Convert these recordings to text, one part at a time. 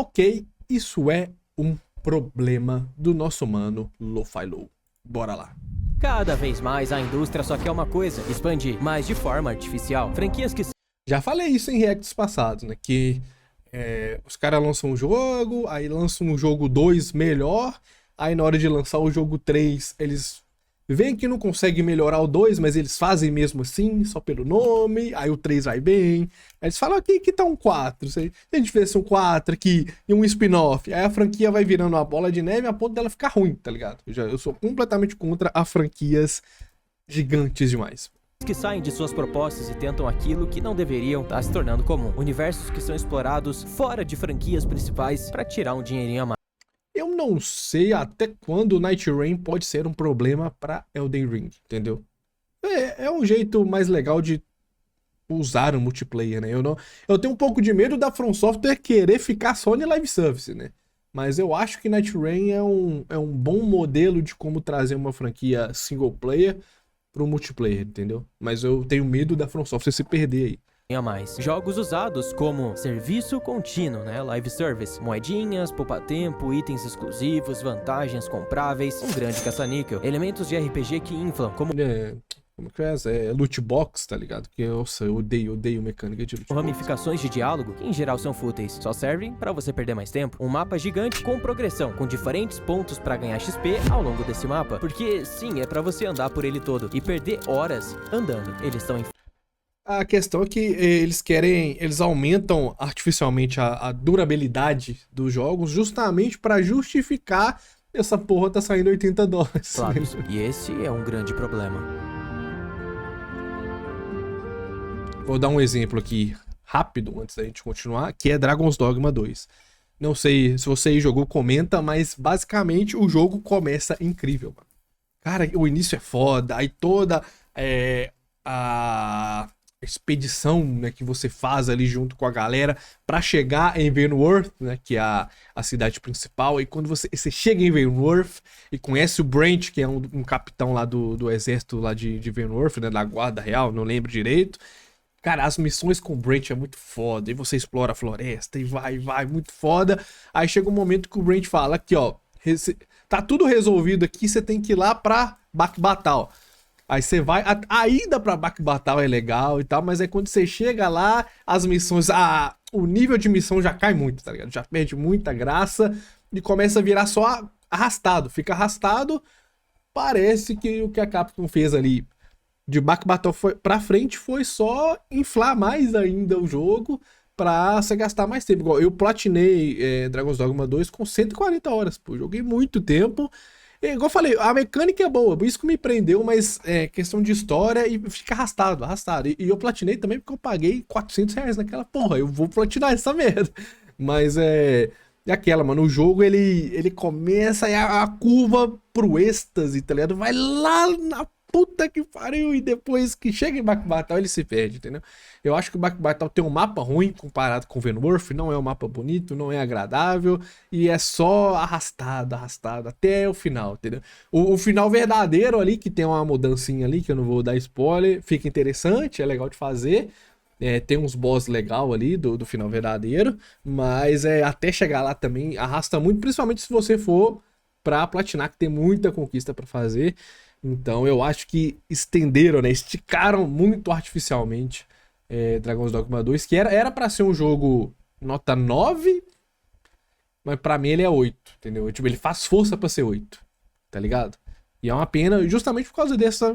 Ok, isso é um problema do nosso mano Lo-Fi-Low. Bora lá. Cada vez mais a indústria só quer uma coisa: expandir, mas de forma artificial. Franquias que... Já falei isso em reacts passados, né? Que os caras lançam um jogo, aí lançam um jogo 2 melhor, aí na hora de lançar o jogo 3, eles veem que não conseguem melhorar o 2, mas eles fazem mesmo assim, só pelo nome, aí o 3 vai bem. Aí eles falam, aqui que tá um 4, se a gente fizesse um 4 aqui e um spin-off, aí a franquia vai virando uma bola de neve a ponto dela ficar ruim, tá ligado? Eu sou completamente contra a franquias gigantes demais. Que saem de suas propostas e tentam aquilo que não deveriam, tá se tornando comum. Universos que são explorados fora de franquias principais para tirar um dinheirinho a mais. Eu não sei até quando o Night Rain pode ser um problema pra Elden Ring, entendeu? É um jeito mais legal de usar o multiplayer, né? Eu tenho um pouco de medo da From Software querer ficar só em live service, né? Mas eu acho que Night Rain é um bom modelo de como trazer uma franquia single player pro multiplayer, entendeu? Mas eu tenho medo da From Software se perder aí. A mais. Jogos usados como serviço contínuo, né? Live service, moedinhas, poupa-tempo, itens exclusivos, vantagens compráveis, um grande caça-níquel, elementos de RPG que inflam, como como que é loot box, tá ligado? Que eu odeio mecânica de loot box. Ramificações de diálogo, que em geral são fúteis, só servem pra você perder mais tempo. Um mapa gigante com progressão, com diferentes pontos pra ganhar XP ao longo desse mapa, porque sim, é pra você andar por ele todo e perder horas andando. Eles estão em... A questão é que eles aumentam artificialmente a durabilidade dos jogos justamente pra justificar essa porra tá saindo $80. Claro, e esse é um grande problema. Vou dar um exemplo aqui rápido antes da gente continuar, que é Dragon's Dogma 2. Não sei se você aí jogou, comenta, mas basicamente o jogo começa incrível, mano. Cara, o início é foda, aí toda a expedição, né, que você faz ali junto com a galera pra chegar em Vayneworth, né, que é a cidade principal, e quando você chega em Vayneworth e conhece o Brent, que é um capitão lá do exército lá de Vayneworth, né, da guarda real, não lembro direito. Cara, as missões com o Brent é muito foda, e você explora a floresta, e vai, muito foda. Aí chega um momento que o Brent fala aqui, ó, tá tudo resolvido aqui, você tem que ir lá pra Bakbatal. Aí você vai, a ida pra Bakbatal é legal e tal, mas aí quando você chega lá, as missões, o nível de missão já cai muito, tá ligado? Já perde muita graça e começa a virar só arrastado, fica arrastado. Parece que o que a Capcom fez ali de Bakbatal pra frente foi só inflar mais ainda o jogo pra você gastar mais tempo. Igual eu platinei Dragon's Dogma 2 com 140 horas, pô, joguei muito tempo. Igual eu falei, a mecânica é boa, isso que me prendeu, mas é questão de história e fica arrastado. E eu platinei também porque eu paguei R$400 naquela porra, eu vou platinar essa merda. Mas é aquela, mano, o jogo ele começa e a curva pro êxtase, tá ligado? Vai lá na puta que pariu, e depois que chega em Bakbatal ele se perde, entendeu? Eu acho que o Bakbatal tem um mapa ruim comparado com o Vayneworth, não é um mapa bonito, não é agradável, e é só arrastado até o final, entendeu? O final verdadeiro ali, que tem uma mudancinha ali, que eu não vou dar spoiler, fica interessante, é legal de fazer, tem uns boss legal ali do final verdadeiro, mas até chegar lá também arrasta muito, principalmente se você for pra platinar, que tem muita conquista pra fazer. Então eu acho que estenderam, né, esticaram muito artificialmente Dragon's Dogma 2, que era pra ser um jogo nota 9, mas pra mim ele é 8, entendeu? Tipo, ele faz força pra ser 8, tá ligado? E é uma pena justamente por causa dessa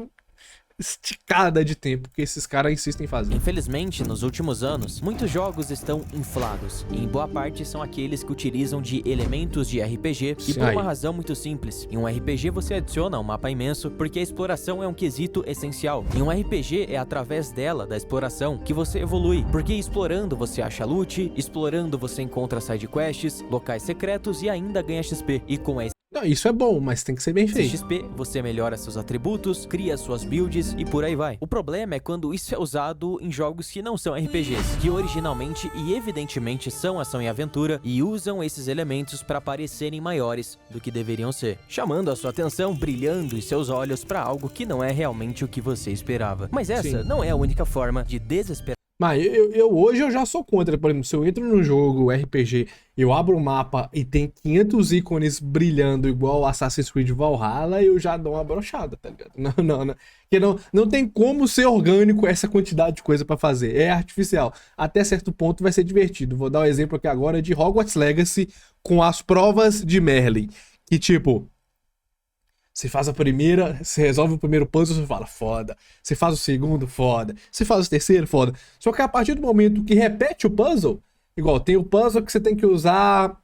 esticada de tempo que esses caras insistem em fazer. Infelizmente, nos últimos anos, muitos jogos estão inflados, e em boa parte são aqueles que utilizam de elementos de RPG, e por uma razão muito simples. Em um RPG você adiciona um mapa imenso, porque a exploração é um quesito essencial. Em um RPG é através dela, da exploração, que você evolui, porque explorando você acha loot, explorando você encontra sidequests, locais secretos e ainda ganha XP, e com a Não, isso é bom, mas tem que ser bem feito. XP, você melhora seus atributos, cria suas builds e por aí vai. O problema é quando isso é usado em jogos que não são RPGs, que originalmente e evidentemente são ação e aventura e usam esses elementos para parecerem maiores do que deveriam ser, chamando a sua atenção, brilhando em seus olhos para algo que não é realmente o que você esperava. Mas essa não é a única forma de desesperar. Mas hoje eu já sou contra. Por exemplo, se eu entro num jogo RPG, eu abro o mapa e tem 500 ícones brilhando igual Assassin's Creed Valhalla, eu já dou uma brochada, tá ligado? Não. Porque não tem como ser orgânico essa quantidade de coisa pra fazer. É artificial. Até certo ponto vai ser divertido. Vou dar um exemplo aqui agora de Hogwarts Legacy com as provas de Merlin. Que tipo... Você faz a primeira, você resolve o primeiro puzzle, você fala, foda. Você faz o segundo, foda. Você faz o terceiro, foda. Só que a partir do momento que repete o puzzle, igual, tem o puzzle que você tem que usar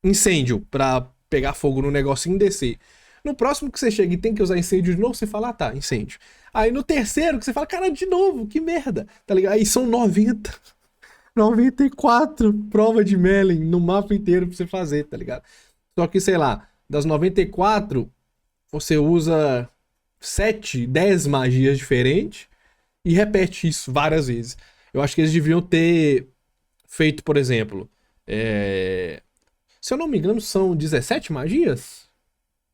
incêndio pra pegar fogo no negocinho e descer. No próximo que você chega e tem que usar incêndio de novo, você fala, ah tá, incêndio. Aí no terceiro que você fala, cara, de novo, que merda, tá ligado? Aí são 94 provas de Merlin no mapa inteiro pra você fazer, tá ligado? Só que, sei lá, das 94, você usa 7, 10 magias diferentes e repete isso várias vezes. Eu acho que eles deviam ter feito, por exemplo, se eu não me engano, são 17 magias?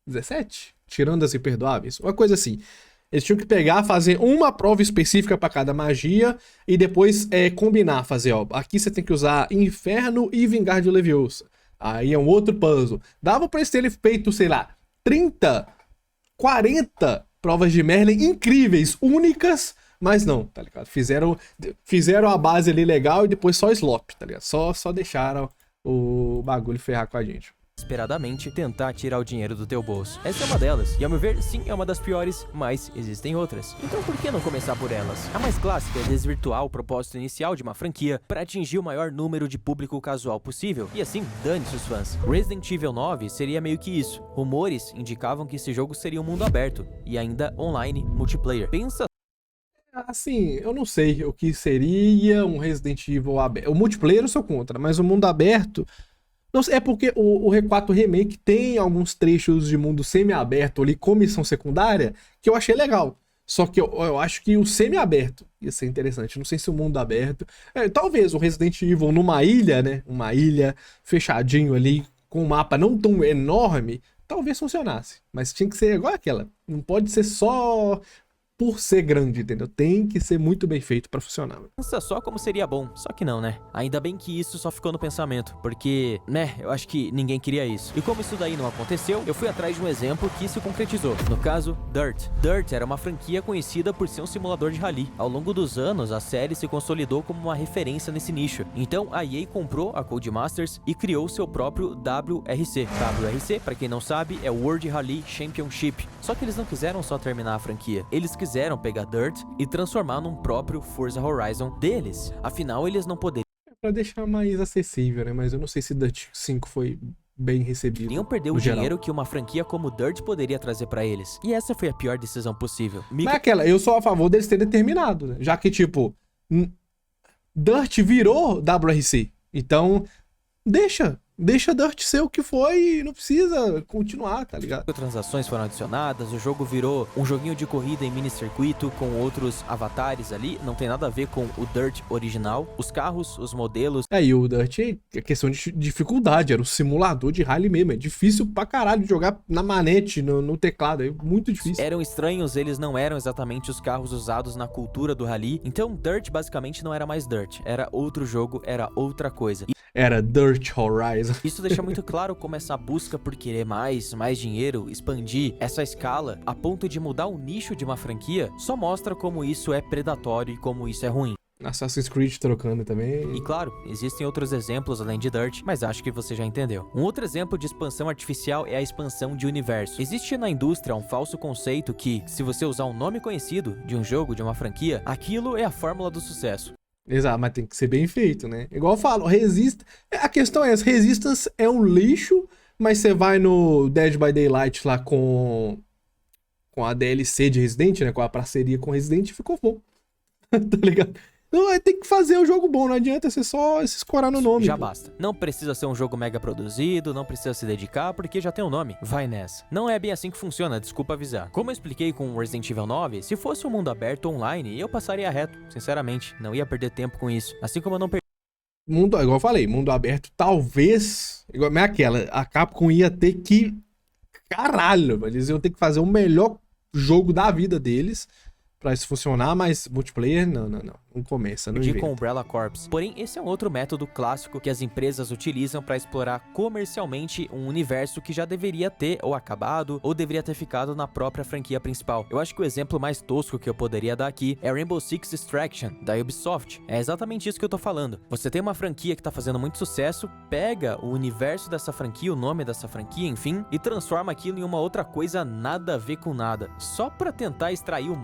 17? Tirando as imperdoáveis? Uma coisa assim. Eles tinham que pegar, fazer uma prova específica para cada magia e depois combinar, fazer, ó, aqui você tem que usar Inferno e Vingar de Leviosa. Aí é um outro puzzle. Dava pra eles terem feito, sei lá, 30, 40 provas de Merlin incríveis, únicas, mas não, tá ligado? Fizeram a base ali legal e depois só slop, tá ligado? Só deixaram o bagulho ferrar com a gente. Desesperadamente tentar tirar o dinheiro do teu bolso. Essa é uma delas, e ao meu ver, sim, é uma das piores, mas existem outras. Então por que não começar por elas? A mais clássica é desvirtuar o propósito inicial de uma franquia para atingir o maior número de público casual possível, e assim, dane-se os fãs. Resident Evil 9 seria meio que isso. Rumores indicavam que esse jogo seria um mundo aberto, e ainda online, multiplayer. Pensa assim, eu não sei o que seria um Resident Evil aberto. O multiplayer eu sou contra, mas o mundo aberto... Não sei, é porque o R4 Remake tem alguns trechos de mundo semi-aberto ali com missão secundária que eu achei legal. Só que eu acho que o semi-aberto ia ser interessante. Não sei se o mundo aberto... talvez o Resident Evil numa ilha, né? Uma ilha fechadinho ali, com um mapa não tão enorme, talvez funcionasse. Mas tinha que ser igual aquela. Não pode ser só... por ser grande, entendeu? Tem que ser muito bem feito pra funcionar. Pensa só como seria bom, só que não, né? Ainda bem que isso só ficou no pensamento, porque, né, eu acho que ninguém queria isso. E como isso daí não aconteceu, eu fui atrás de um exemplo que se concretizou. No caso, Dirt. Dirt era uma franquia conhecida por ser um simulador de rally. Ao longo dos anos, a série se consolidou como uma referência nesse nicho. Então, a EA comprou a Codemasters e criou seu próprio WRC. WRC, pra quem não sabe, é o World Rally Championship. Só que eles não quiseram só terminar a franquia. Eles quiseram pegar Dirt e transformar num próprio Forza Horizon deles. Afinal, eles não poderiam pra deixar mais acessível, né? Mas eu não sei se Dirt 5 foi bem recebido. Iam perder o dinheiro que uma franquia como Dirt poderia trazer pra eles. E essa foi a pior decisão possível. Mas eu sou a favor deles terem terminado, né? Já que, tipo, Dirt virou WRC. Então, deixa Dirt ser o que foi e não precisa continuar, tá ligado? Transações foram adicionadas, o jogo virou um joguinho de corrida em mini circuito com outros avatares ali, não tem nada a ver com o Dirt original. Os carros, os modelos... E o Dirt é questão de dificuldade, era um simulador de rally mesmo, é difícil pra caralho de jogar na manete, no teclado, é muito difícil. Eram estranhos, eles não eram exatamente os carros usados na cultura do rally, então Dirt basicamente não era mais Dirt, era outro jogo, era outra coisa. Era Dirt Horizon. Isso deixa muito claro como essa busca por querer mais dinheiro, expandir essa escala a ponto de mudar o nicho de uma franquia, só mostra como isso é predatório e como isso é ruim. Assassin's Creed trocando também. E claro, existem outros exemplos além de Dirt, mas acho que você já entendeu. Um outro exemplo de expansão artificial é a expansão de universo. Existe na indústria um falso conceito que, se você usar um nome conhecido de um jogo, de uma franquia, aquilo é a fórmula do sucesso. Exato, mas tem que ser bem feito, né? Igual eu falo, a questão é essa, Resistance é um lixo, mas você vai no Dead by Daylight lá com a DLC de Resident, né? Com a parceria com Resident, ficou bom. Tá ligado? Não, tem que fazer o jogo bom, não adianta você só se escorar no nome. Já basta. Não precisa ser um jogo mega produzido, não precisa se dedicar, porque já tem um nome. Vai nessa. Não é bem assim que funciona, desculpa avisar. Como eu expliquei com Resident Evil 9, se fosse um mundo aberto online, eu passaria reto, sinceramente. Não ia perder tempo com isso. Assim como eu não perdi... Igual eu falei, mundo aberto, talvez... Igual é aquela, a Capcom ia ter que... Caralho, eles iam ter que fazer o melhor jogo da vida deles pra isso funcionar, mas multiplayer, não começa, não inventa. Com Umbrella Corps. Porém, esse é um outro método clássico que as empresas utilizam para explorar comercialmente um universo que já deveria ter ou acabado, ou deveria ter ficado na própria franquia principal. Eu acho que o exemplo mais tosco que eu poderia dar aqui é Rainbow Six Extraction, da Ubisoft. É exatamente isso que eu tô falando. Você tem uma franquia que tá fazendo muito sucesso, pega o universo dessa franquia, o nome dessa franquia, enfim, e transforma aquilo em uma outra coisa nada a ver com nada, só pra tentar extrair o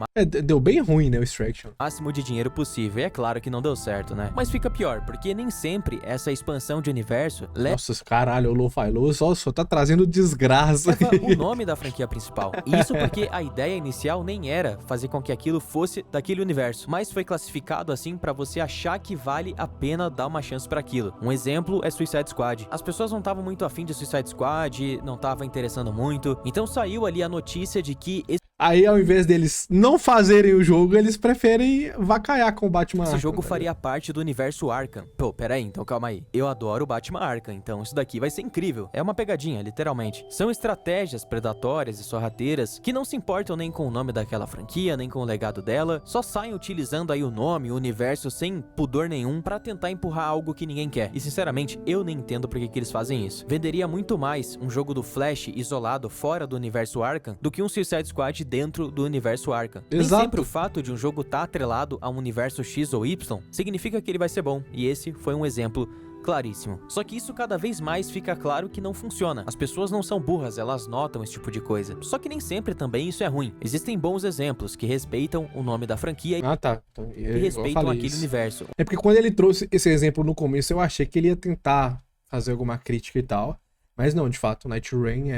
deu bem ruim, né, o Extraction. máximo de dinheiro possível. E é claro que não deu certo, né? Mas fica pior, porque nem sempre essa expansão de universo Nossa, caralho, o Lo-Fi Lo só tá trazendo desgraça. leva o nome da franquia principal. E isso porque a ideia inicial nem era fazer com que aquilo fosse daquele universo, mas foi classificado assim pra você achar que vale a pena dar uma chance pra aquilo. Um exemplo é Suicide Squad. As pessoas não estavam muito afim de Suicide Squad, não tava interessando muito, então saiu ali a notícia de que Aí, ao invés deles não fazerem o jogo, eles preferem vacaiar com o Batman esse Arkham, jogo faria parte do universo Arkham. Pô, peraí, então calma aí. Eu adoro o Batman Arkham, então isso daqui vai ser incrível. É uma pegadinha, literalmente. São estratégias predatórias e sorrateiras que não se importam nem com o nome daquela franquia, nem com o legado dela, só saem utilizando aí o nome, o universo, sem pudor nenhum, pra tentar empurrar algo que ninguém quer. E sinceramente, eu nem entendo por que eles fazem isso. Venderia muito mais um jogo do Flash isolado fora do universo Arkham do que um Suicide Squad dentro do universo Arkham. Exato. Nem sempre o fato de um jogo estar atrelado a um universo X ou Y significa que ele vai ser bom, e esse foi um exemplo claríssimo. Só que isso cada vez mais fica claro que não funciona. As pessoas não são burras, elas notam esse tipo de coisa. Só que nem sempre também isso é ruim. Existem bons exemplos que respeitam o nome da franquia e respeitam aquele universo. É porque quando ele trouxe esse exemplo no começo, eu achei que ele ia tentar fazer alguma crítica e tal, mas não, de fato, o Night Rain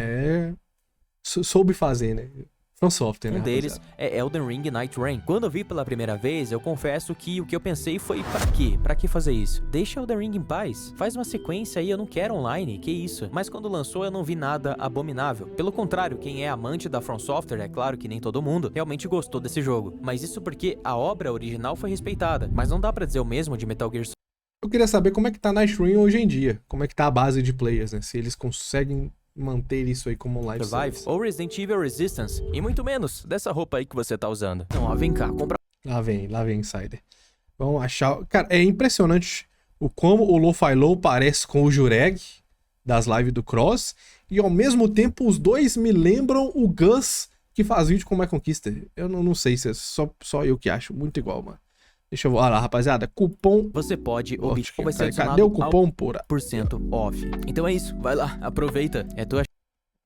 soube fazer, né? From Software, né? Um deles é Elden Ring Night Rain. Quando eu vi pela primeira vez, eu confesso que o que eu pensei foi, pra quê? Pra que fazer isso? Deixa Elden Ring em paz. Faz uma sequência aí, eu não quero online, que isso? Mas quando lançou, eu não vi nada abominável. Pelo contrário, quem é amante da From Software, é claro que nem todo mundo, realmente gostou desse jogo. Mas isso porque a obra original foi respeitada. Mas não dá pra dizer o mesmo de Metal Gear Solid. Eu queria saber como é que tá Night Rain hoje em dia. Como é que tá a base de players, né? Se eles conseguem manter isso aí como um live service. Ou Resident Evil Resistance, e muito menos dessa roupa aí que você tá usando. Então, ó, vem cá, compra. Lá vem Insider. Vamos achar... Cara, é impressionante o como o Lo-Fi Lo parece com o Jureg das lives do Cross, e ao mesmo tempo os dois me lembram o Gus que faz vídeo com o My Conquista. Eu não sei se é só eu que acho muito igual, mano. Deixa eu... Olha lá, rapaziada. Cupom... Você pode obter... Cadê o cupom, porra? % off. Então é isso. Vai lá, aproveita. É tua...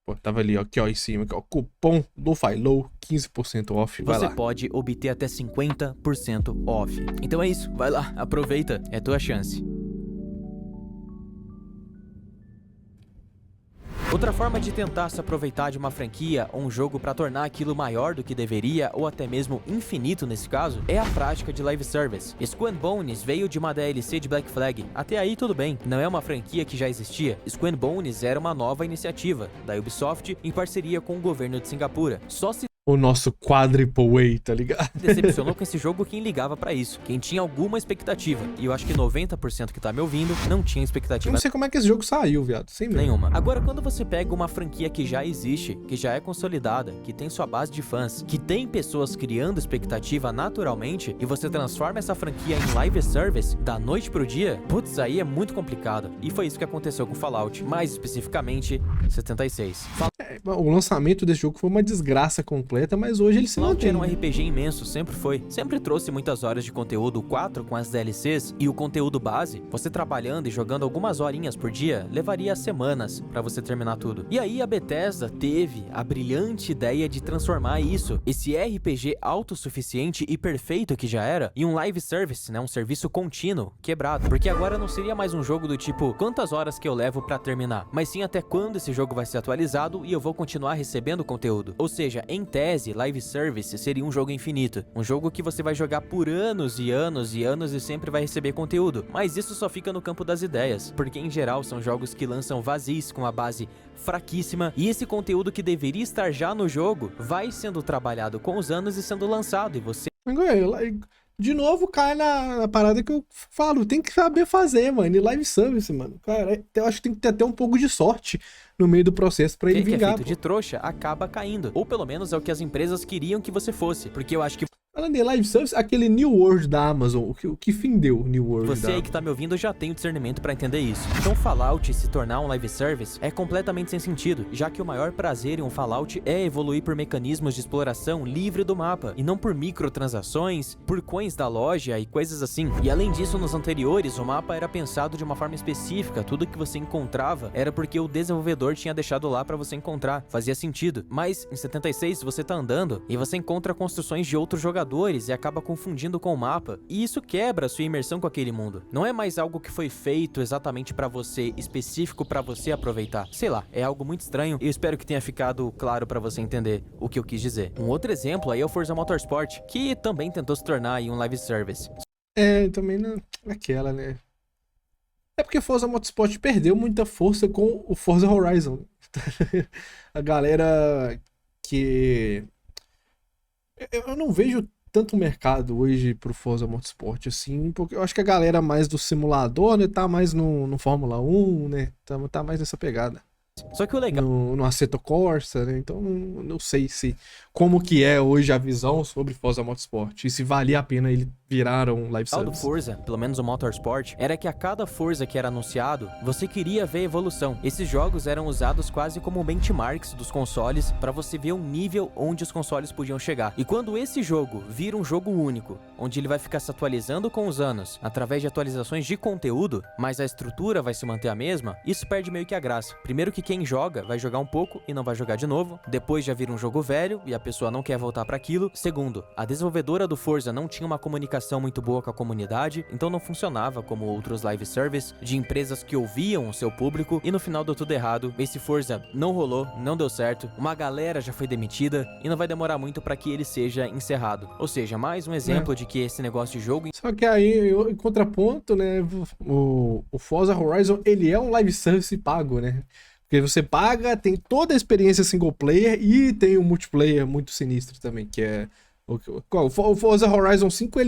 Pô, tava ali, ó, aqui, ó, em cima. Aqui, ó, cupom Lo-Fi Lo, 15% off. Vai lá. Você pode obter até 50% off. Então é isso. Vai lá, aproveita. É tua chance. Outra forma de tentar se aproveitar de uma franquia ou um jogo para tornar aquilo maior do que deveria, ou até mesmo infinito nesse caso, é a prática de live service. Skull and Bones veio de uma DLC de Black Flag. Até aí tudo bem, não é uma franquia que já existia. Skull and Bones era uma nova iniciativa da Ubisoft em parceria com o governo de Singapura. Só se o nosso Quadruple A, tá ligado? decepcionou com esse jogo quem ligava pra isso, quem tinha alguma expectativa. E eu acho que 90% que tá me ouvindo não tinha expectativa Eu não sei como é que esse jogo saiu, viado. Sem mesmo. nenhuma. Agora, quando você pega uma franquia que já existe, que já é consolidada, que tem sua base de fãs, que tem pessoas criando expectativa naturalmente, e você transforma essa franquia em live service da noite pro dia, putz, aí é muito complicado. E foi isso que aconteceu com Fallout, mais especificamente 76. O lançamento desse jogo foi uma desgraça completa, mas hoje ele se Fallout mantém. era um RPG imenso, sempre foi. Sempre trouxe muitas horas de conteúdo 4 com as DLCs e o conteúdo base. Você trabalhando e jogando algumas horinhas por dia, levaria semanas pra você terminar tudo. E aí a Bethesda teve a brilhante ideia de transformar isso, esse RPG autossuficiente e perfeito que já era, em um live service, né? Um serviço contínuo, quebrado. Porque agora não seria mais um jogo do tipo, quantas horas que eu levo pra terminar, mas sim até quando esse jogo vai ser atualizado e eu vou continuar recebendo conteúdo. Ou seja, em tese, live service seria um jogo infinito. Um jogo que você vai jogar por anos e anos e anos e sempre vai receber conteúdo. Mas isso só fica no campo das ideias, porque em geral são jogos que lançam vazios com a base fraquíssima, e esse conteúdo que deveria estar já no jogo vai sendo trabalhado com os anos e sendo lançado, e você... De novo, cai na parada que eu falo, tem que saber fazer, mano, e live service, mano. Cara, eu acho que tem que ter até um pouco de sorte no meio do processo pra ele Quem vingar. que é feito de trouxa acaba caindo, ou pelo menos é o que as empresas queriam que você fosse, porque eu acho que Falando em live service, aquele New World da Amazon, o que fim deu o New World Você da aí Amazon? que tá me ouvindo já tem o discernimento pra entender isso. Então Fallout se tornar um live service é completamente sem sentido, já que o maior prazer em um Fallout é evoluir por mecanismos de exploração livre do mapa, e não por microtransações, por coins da loja e coisas assim. E além disso, nos anteriores, o mapa era pensado de uma forma específica, tudo que você encontrava era porque o desenvolvedor tinha deixado lá pra você encontrar, fazia sentido. Mas em 76 você tá andando e você encontra construções de outros jogadores e acaba confundindo com o mapa, e isso quebra a sua imersão com aquele mundo. Não é mais algo que foi feito exatamente pra você, específico pra você aproveitar. Sei lá, é algo muito estranho e eu espero que tenha ficado claro pra você entender o que eu quis dizer. Um outro exemplo aí é o Forza Motorsport, que também tentou se tornar aí um live service. Também não. Aquela, né? É porque Forza Motorsport perdeu muita força com o Forza Horizon. A galera que. Eu não vejo tanto mercado hoje pro Forza Motorsport, assim, porque eu acho que a galera mais do simulador, né, tá mais no Fórmula 1, né, tá mais nessa pegada. Só que o legal No Assetto Corsa, né, então não sei como que é hoje a visão sobre Forza Motorsport e se valia a pena ele virar um live do service. Forza, pelo menos o Motorsport, era que a cada Forza que era anunciado, você queria ver a evolução. Esses jogos eram usados quase como benchmarks dos consoles para você ver o nível onde os consoles podiam chegar. E quando esse jogo vira um jogo único, onde ele vai ficar se atualizando com os anos, através de atualizações de conteúdo, mas a estrutura vai se manter a mesma, isso perde meio que a graça. Primeiro que quem joga vai jogar um pouco e não vai jogar de novo, depois já vira um jogo velho e a pessoa não quer voltar para aquilo. Segundo, a desenvolvedora do Forza não tinha uma comunicação muito boa com a comunidade, então não funcionava como outros live service de empresas que ouviam o seu público, e no final deu tudo errado. Esse Forza não rolou, não deu certo, uma galera já foi demitida e não vai demorar muito para que ele seja encerrado. Ou seja, mais um exemplo de que esse negócio de jogo... Só que aí, em contraponto, né, o Forza Horizon, ele é um live service pago, né? Porque você paga, tem toda a experiência single player e tem um multiplayer muito sinistro também, que é... O Forza Horizon 5,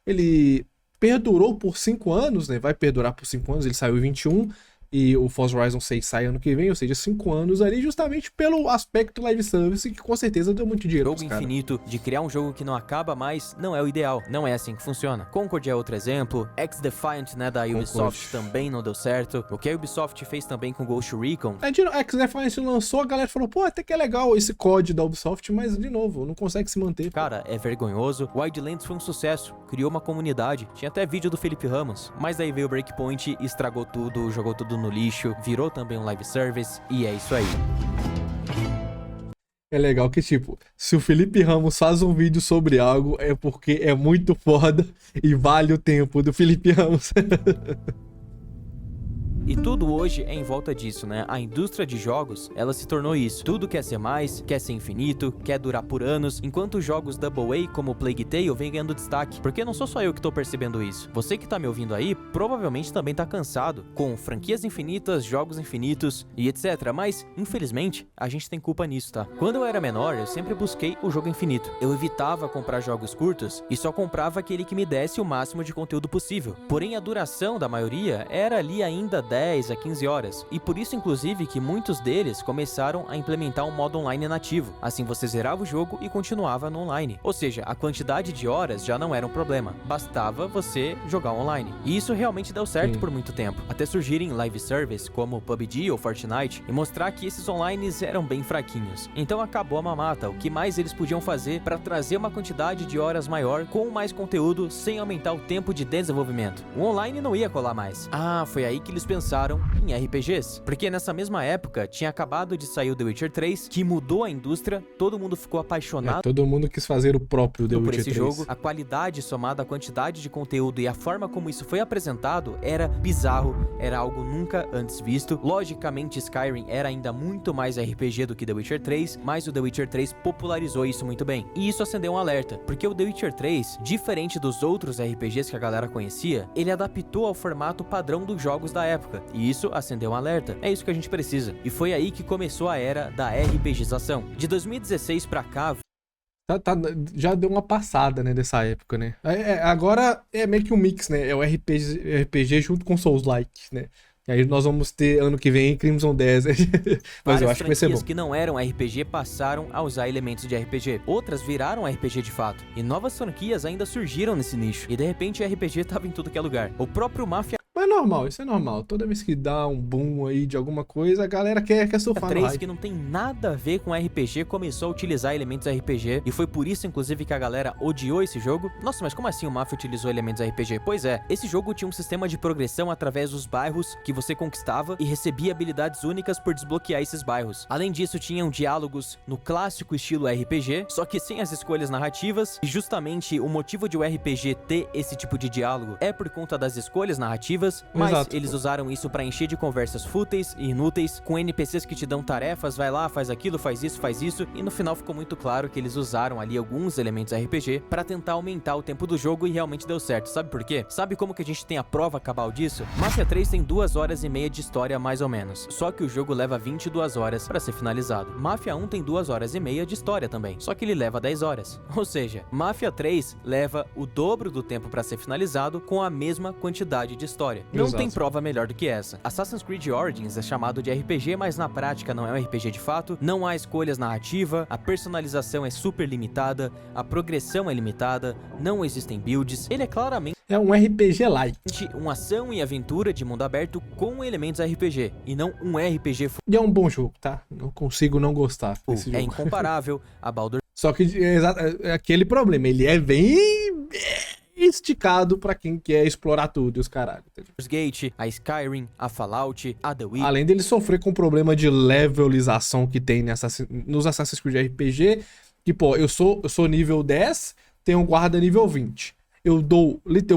ele perdurou por 5 anos, né? Vai perdurar por 5 anos, ele saiu em 21, e o Forza Horizon 6 sai ano que vem, ou seja, 5 anos ali, justamente pelo aspecto live service, que com certeza deu muito dinheiro. Jogo infinito, de criar um jogo que não acaba mais, não é o ideal, não é assim que funciona. Concord é outro exemplo, X-Defiant, né, da Ubisoft também não deu certo, o que a Ubisoft fez também com Ghost Recon. X-Defiant lançou, a galera falou, pô, até que é legal esse COD da Ubisoft, mas, de novo, não consegue se manter. Cara, é vergonhoso. Wildlands foi um sucesso, criou uma comunidade, tinha até vídeo do Felipe Ramos, mas aí veio o Breakpoint, estragou tudo, jogou tudo no lixo, virou também um live service, e é isso aí. É legal que, tipo, se o Felipe Ramos faz um vídeo sobre algo, é porque é muito foda e vale o tempo do Felipe Ramos. E tudo hoje é em volta disso, né? A indústria de jogos, ela se tornou isso. Tudo quer ser mais, quer ser infinito, quer durar por anos, enquanto jogos Double A como Plague Tale vem ganhando destaque. Porque não sou só eu que tô percebendo isso. Você que tá me ouvindo aí, provavelmente também tá cansado, com franquias infinitas, jogos infinitos e etc. Mas, infelizmente, a gente tem culpa nisso, tá? Quando eu era menor, eu sempre busquei o jogo infinito. Eu evitava comprar jogos curtos e só comprava aquele que me desse o máximo de conteúdo possível. Porém, a duração da maioria era ali ainda 10 a 15 horas, e por isso inclusive que muitos deles começaram a implementar um modo online nativo, assim você zerava o jogo e continuava no online, ou seja, a quantidade de horas já não era um problema, bastava você jogar online, e isso realmente deu certo por muito tempo, até surgirem live service como PUBG ou Fortnite e mostrar que esses online eram bem fraquinhos, então acabou a mamata. O que mais eles podiam fazer para trazer uma quantidade de horas maior com mais conteúdo sem aumentar o tempo de desenvolvimento? O online não ia colar mais. Foi aí que eles pensaram em RPGs, porque nessa mesma época tinha acabado de sair o The Witcher 3, que mudou a indústria, todo mundo ficou apaixonado todo mundo quis fazer o próprio The Witcher 3. Jogo. A qualidade somada à quantidade de conteúdo e a forma como isso foi apresentado era bizarro, era algo nunca antes visto. Logicamente Skyrim era ainda muito mais RPG do que The Witcher 3, mas o The Witcher 3 popularizou isso muito bem. E isso acendeu um alerta, porque o The Witcher 3, diferente dos outros RPGs que a galera conhecia, ele adaptou ao formato padrão dos jogos da época. E isso acendeu um alerta. É isso que a gente precisa. E foi aí que começou a era da RPGização. De 2016 pra cá... Já deu uma passada, né, dessa época, né? Agora é meio que um mix, né? É o RPG junto com Souls-like, né? E aí nós vamos ter ano que vem Crimson Desert. Mas eu acho que vai ser bom. Franquias que não eram RPG passaram a usar elementos de RPG. Outras viraram RPG de fato. E novas franquias ainda surgiram nesse nicho. E de repente RPG tava em tudo que é lugar. O próprio Mafia Mas é normal, isso é normal. Toda vez que dá um boom aí de alguma coisa, a galera quer surfar no 3, hype. que não tem nada a ver com RPG, começou a utilizar elementos RPG, e foi por isso, inclusive, que a galera odiou esse jogo. Nossa, mas como assim o Mafia utilizou elementos RPG? Pois é, esse jogo tinha um sistema de progressão através dos bairros que você conquistava e recebia habilidades únicas por desbloquear esses bairros. Além disso, tinham diálogos no clássico estilo RPG, só que sem as escolhas narrativas, e justamente o motivo de o RPG ter esse tipo de diálogo é por conta das escolhas narrativas, mas Exato. eles usaram isso pra encher de conversas fúteis e inúteis, com NPCs que te dão tarefas, vai lá, faz aquilo, faz isso, e no final ficou muito claro que eles usaram ali alguns elementos RPG pra tentar aumentar o tempo do jogo e realmente deu certo. Sabe por quê? Sabe como que a gente tem a prova cabal disso? Mafia 3 tem 2 horas e meia de história mais ou menos, só que o jogo leva 22 horas pra ser finalizado. Mafia 1 tem 2 horas e meia de história também, só que ele leva 10 horas. Ou seja, Mafia 3 leva o dobro do tempo pra ser finalizado com a mesma quantidade de história. Não Exato. tem prova melhor do que essa. Assassin's Creed Origins é chamado de RPG, mas na prática não é um RPG de fato, não há escolhas narrativa, a personalização é super limitada, a progressão é limitada, não existem builds, ele é claramente É um RPG like. uma ação e aventura de mundo aberto com elementos RPG, e não um RPG E é um bom jogo, tá? Não consigo não gostar desse é jogo. incomparável a Baldur's Só que é aquele problema, ele é bem esticado pra quem quer explorar tudo e os caralho. Entendeu? Gate, a Skyrim, a Fallout, a The Witcher. Além dele sofrer com o problema de levelização que tem nos Assassin's Creed RPG, que, pô, eu sou nível 10, tenho um guarda nível 20. Eu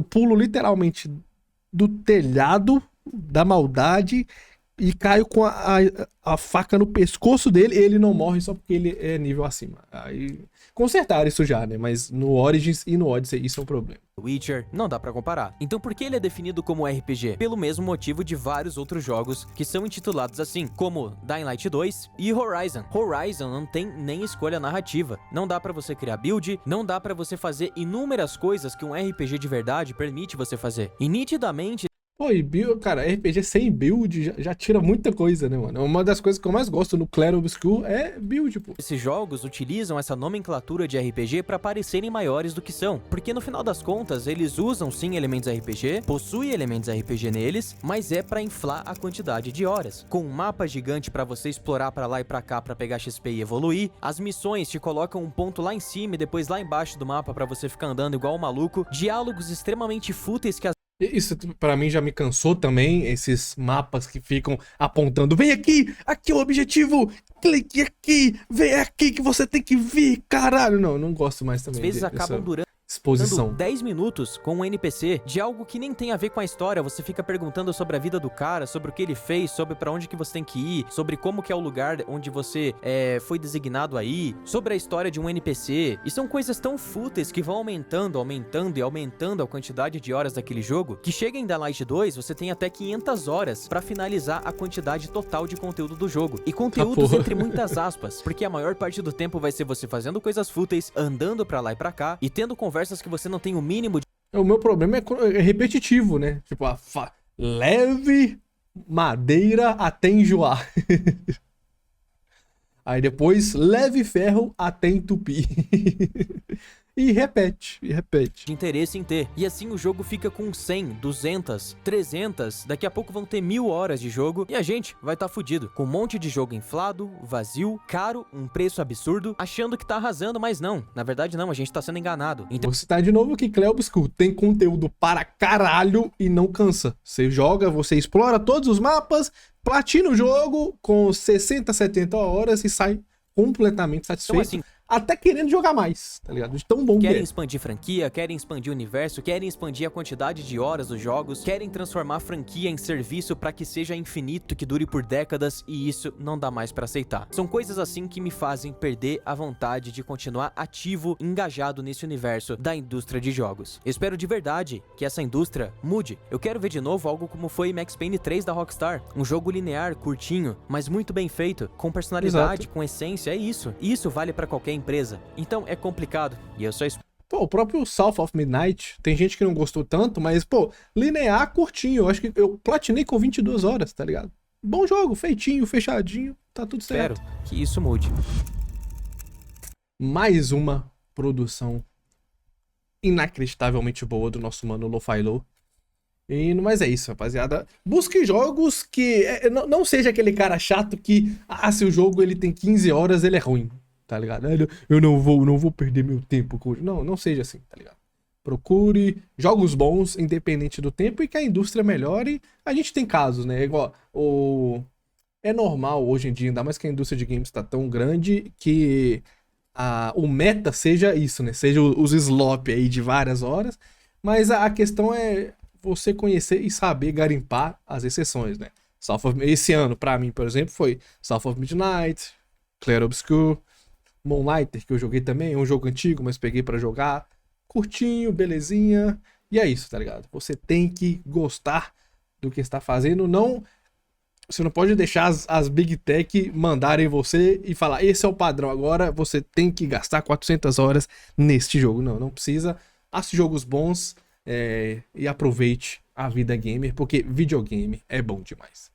pulo literalmente do telhado da maldade e caio com a faca no pescoço dele e ele não morre só porque ele é nível acima. Aí consertaram isso já, né? Mas no Origins e no Odyssey isso é um problema. Witcher, não dá pra comparar. Então por que ele é definido como RPG? Pelo mesmo motivo de vários outros jogos que são intitulados assim, como Dying Light 2 e Horizon. Horizon não tem nem escolha narrativa. Não dá pra você criar build, não dá pra você fazer inúmeras coisas que um RPG de verdade permite você fazer. E nitidamente Pô, e build, cara, RPG sem build já tira muita coisa, né, mano? Uma das coisas que eu mais gosto no Clair Obscur é build, pô. esses jogos utilizam essa nomenclatura de RPG para parecerem maiores do que são, porque no final das contas eles usam sim elementos RPG, possuem elementos RPG neles, mas é para inflar a quantidade de horas. Com um mapa gigante para você explorar para lá e para cá para pegar XP e evoluir, as missões te colocam um ponto lá em cima e depois lá embaixo do mapa para você ficar andando igual um maluco, diálogos extremamente fúteis que Isso pra mim já me cansou também, esses mapas que ficam apontando, vem aqui é o objetivo, clique aqui, vem aqui que você tem que vir, caralho. Não gosto mais também às vezes dessa acabam durando exposição. 10 minutos com um NPC de algo que nem tem a ver com a história. Você fica perguntando sobre a vida do cara, sobre o que ele fez, sobre pra onde que você tem que ir, sobre como que é o lugar onde você foi designado aí, sobre a história de um NPC. E são coisas tão fúteis que vão aumentando a quantidade de horas daquele jogo, que chega em Dying Light 2, você tem até 500 horas pra finalizar a quantidade total de conteúdo do jogo. E conteúdos entre muitas aspas, porque a maior parte do tempo vai ser você fazendo coisas fúteis, andando pra lá e pra cá, e tendo conversas que você não tem o mínimo de... O meu problema é repetitivo, né? Tipo, leve madeira até enjoar. Aí depois, leve ferro até entupir. E repete. de interesse em ter. E assim o jogo fica com 100, 200, 300, daqui a pouco vão ter 1000 horas de jogo e a gente vai tá fudido. Com um monte de jogo inflado, vazio, caro, um preço absurdo, achando que tá arrasando, mas não. Na verdade não, a gente tá sendo enganado. Então, Vou citar de novo que Clair Obscur tem conteúdo para caralho e não cansa. Você joga, você explora todos os mapas, platina o jogo com 60, 70 horas e sai completamente satisfeito. assim, Até querendo jogar mais, tá ligado? De tão bom que querem é. expandir franquia, querem expandir o universo, querem expandir a quantidade de horas dos jogos, querem transformar a franquia em serviço pra que seja infinito, que dure por décadas, e isso não dá mais pra aceitar. São coisas assim que me fazem perder a vontade de continuar ativo, engajado nesse universo da indústria de jogos. Eu espero de verdade que essa indústria mude. Eu quero ver de novo algo como foi Max Payne 3 da Rockstar, um jogo linear, curtinho, mas muito bem feito, com personalidade, Exato. com essência, é isso. E isso vale pra qualquer empresa. Então é complicado, e eu só espero Pô, o próprio South of Midnight, tem gente que não gostou tanto, mas, pô, linear, curtinho. Eu acho que eu platinei com 22 horas, tá ligado? Bom jogo, feitinho, fechadinho, tá tudo certo. Espero que isso mude. Mais uma produção inacreditavelmente boa do nosso mano Lo-Fi Low. Mas é isso, rapaziada. Busque jogos que não seja aquele cara chato que, se o jogo ele tem 15 horas, ele é ruim, tá ligado? Eu não vou perder meu tempo com... Não seja assim, tá ligado? Procure jogos bons, independente do tempo, e que a indústria melhore. A gente tem casos, né? Igual é normal hoje em dia, ainda mais que a indústria de games tá tão grande, que o meta seja isso, né? Seja os slop aí de várias horas. Mas a questão é você conhecer e saber garimpar as exceções, né? Esse ano, pra mim, por exemplo, foi South of Midnight, Clair Obscur, Moonlighter, que eu joguei também, é um jogo antigo, mas peguei pra jogar. Curtinho, belezinha. E é isso, tá ligado? Você tem que gostar do que está fazendo. Você não pode deixar as Big Tech mandarem você e falar, esse é o padrão, agora você tem que gastar 400 horas neste jogo. Não precisa. Assiste jogos bons e aproveite a vida gamer, porque videogame é bom demais.